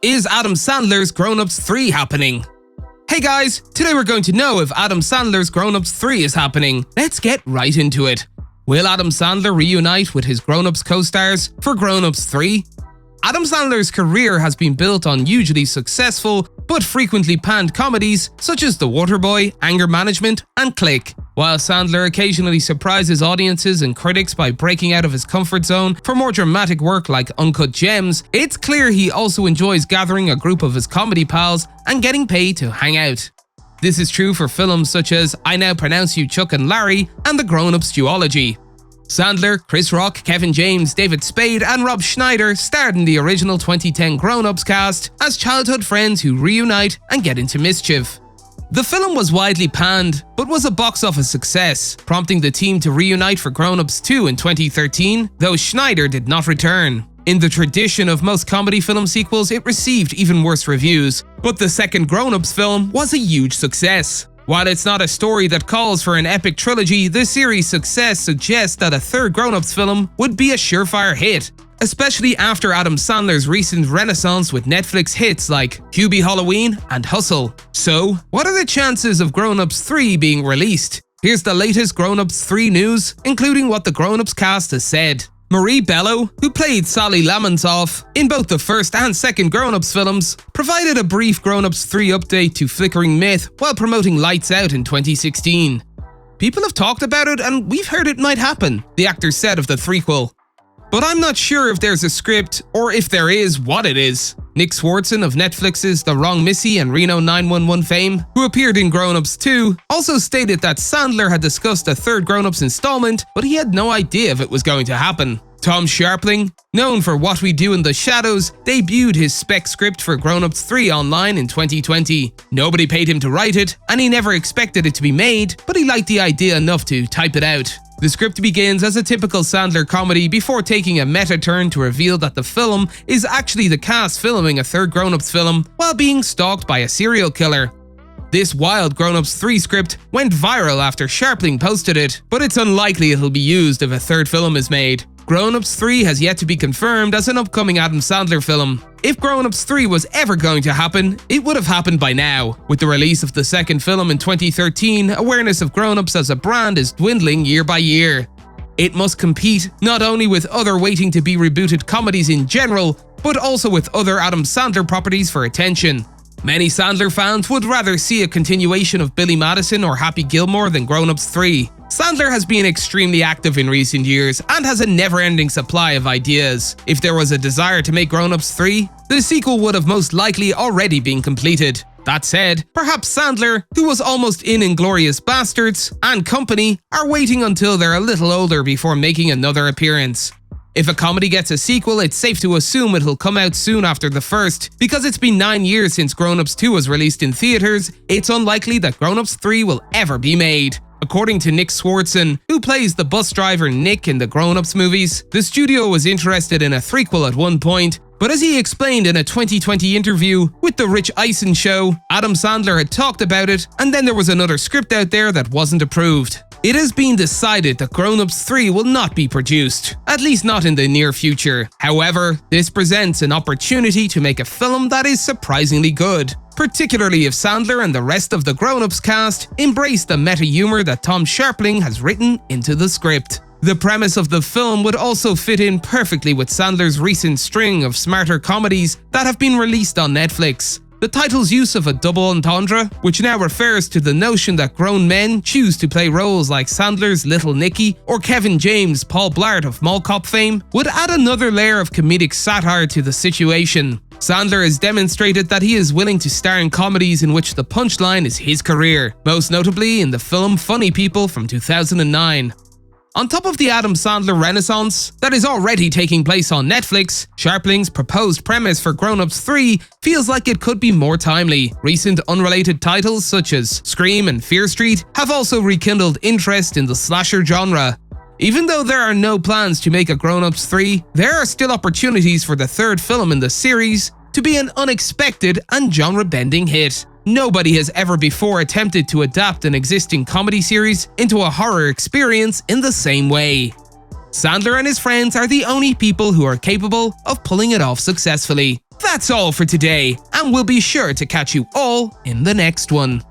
Is Adam Sandler's Grown-ups 3 happening? Hey guys, today we're going to know if Adam Sandler's Grown-ups 3 is happening. Let's get right into it. Will Adam Sandler reunite with his Grown-ups co-stars for Grown-ups 3? Adam Sandler's career has been built on hugely successful but frequently panned comedies such as The Waterboy, Anger Management, and Click. While Sandler occasionally surprises audiences and critics by breaking out of his comfort zone for more dramatic work like Uncut Gems, it's clear he also enjoys gathering a group of his comedy pals and getting paid to hang out. This is true for films such as I Now Pronounce You Chuck and Larry and The Grown-ups duology. Sandler, Chris Rock, Kevin James, David Spade, and Rob Schneider starred in the original 2010 Grown-ups cast as childhood friends who reunite and get into mischief. The film was widely panned, but was a box office success, prompting the team to reunite for Grown-ups 2 in 2013, though Schneider did not return. In the tradition of most comedy film sequels, it received even worse reviews, but the second Grown-ups film was a huge success. While it's not a story that calls for an epic trilogy, the series' success suggests that a third Grown-ups film would be a surefire hit, especially after Adam Sandler's recent renaissance with Netflix hits like Hubie Halloween and Hustle. So, what are the chances of Grown-ups 3 being released? Here's the latest Grown-ups 3 news, including what the Grown-ups cast has said. Marie Bello, who played Sally Lamonsoff in both the first and second Grown-ups films, provided a brief Grown-ups 3 update to Flickering Myth while promoting Lights Out in 2016. "People have talked about it and we've heard it might happen," the actor said of the threequel. "But I'm not sure if there's a script, or if there is, what it is." Nick Swardson of Netflix's The Wrong Missy and Reno 911 fame, who appeared in Grown-ups 2, also stated that Sandler had discussed a third Grown-ups installment, but he had no idea if it was going to happen. Tom Sharpling, known for What We Do in the Shadows, debuted his spec script for Grown-ups 3 online in 2020. Nobody paid him to write it, and he never expected it to be made, but he liked the idea enough to type it out. The script begins as a typical Sandler comedy before taking a meta turn to reveal that the film is actually the cast filming a third Grown-ups film while being stalked by a serial killer. This wild Grown-ups 3 script went viral after Sharpling posted it, but it's unlikely it'll be used if a third film is made. Grown-ups 3 has yet to be confirmed as an upcoming Adam Sandler film. If Grown-ups 3 was ever going to happen, it would have happened by now. With the release of the second film in 2013, awareness of Grown-ups as a brand is dwindling year by year. It must compete not only with other waiting to be rebooted comedies in general, but also with other Adam Sandler properties for attention. Many Sandler fans would rather see a continuation of Billy Madison or Happy Gilmore than Grown-ups 3. Sandler has been extremely active in recent years and has a never-ending supply of ideas. If there was a desire to make Grown-ups 3, the sequel would have most likely already been completed. That said, perhaps Sandler, who was almost in Inglourious Basterds, and company are waiting until they're a little older before making another appearance. If a comedy gets a sequel, it's safe to assume it'll come out soon after the first. Because it's been 9 years since Grown-ups 2 was released in theaters, it's unlikely that Grown-ups 3 will ever be made. According to Nick Swardson, who plays the bus driver Nick in the Grown-ups movies, the studio was interested in a threequel at one point, but as he explained in a 2020 interview with The Rich Eisen Show, Adam Sandler had talked about it, and then there was another script out there that wasn't approved. It has been decided that Grown-ups 3 will not be produced, at least not in the near future. However, this presents an opportunity to make a film that is surprisingly good, particularly if Sandler and the rest of the Grown-ups cast embrace the meta-humor that Tom Sharpling has written into the script. The premise of the film would also fit in perfectly with Sandler's recent string of smarter comedies that have been released on Netflix. The title's use of a double entendre, which now refers to the notion that grown men choose to play roles like Sandler's Little Nicky or Kevin James' Paul Blart of Mall Cop fame, would add another layer of comedic satire to the situation. Sandler has demonstrated that he is willing to star in comedies in which the punchline is his career, most notably in the film Funny People from 2009. On top of the Adam Sandler renaissance that is already taking place on Netflix, Sharpling's proposed premise for Grown-ups 3 feels like it could be more timely. Recent unrelated titles such as Scream and Fear Street have also rekindled interest in the slasher genre. Even though there are no plans to make a Grown-ups 3, there are still opportunities for the third film in the series to be an unexpected and genre-bending hit. Nobody has ever before attempted to adapt an existing comedy series into a horror experience in the same way. Sandler and his friends are the only people who are capable of pulling it off successfully. That's all for today, and we'll be sure to catch you all in the next one.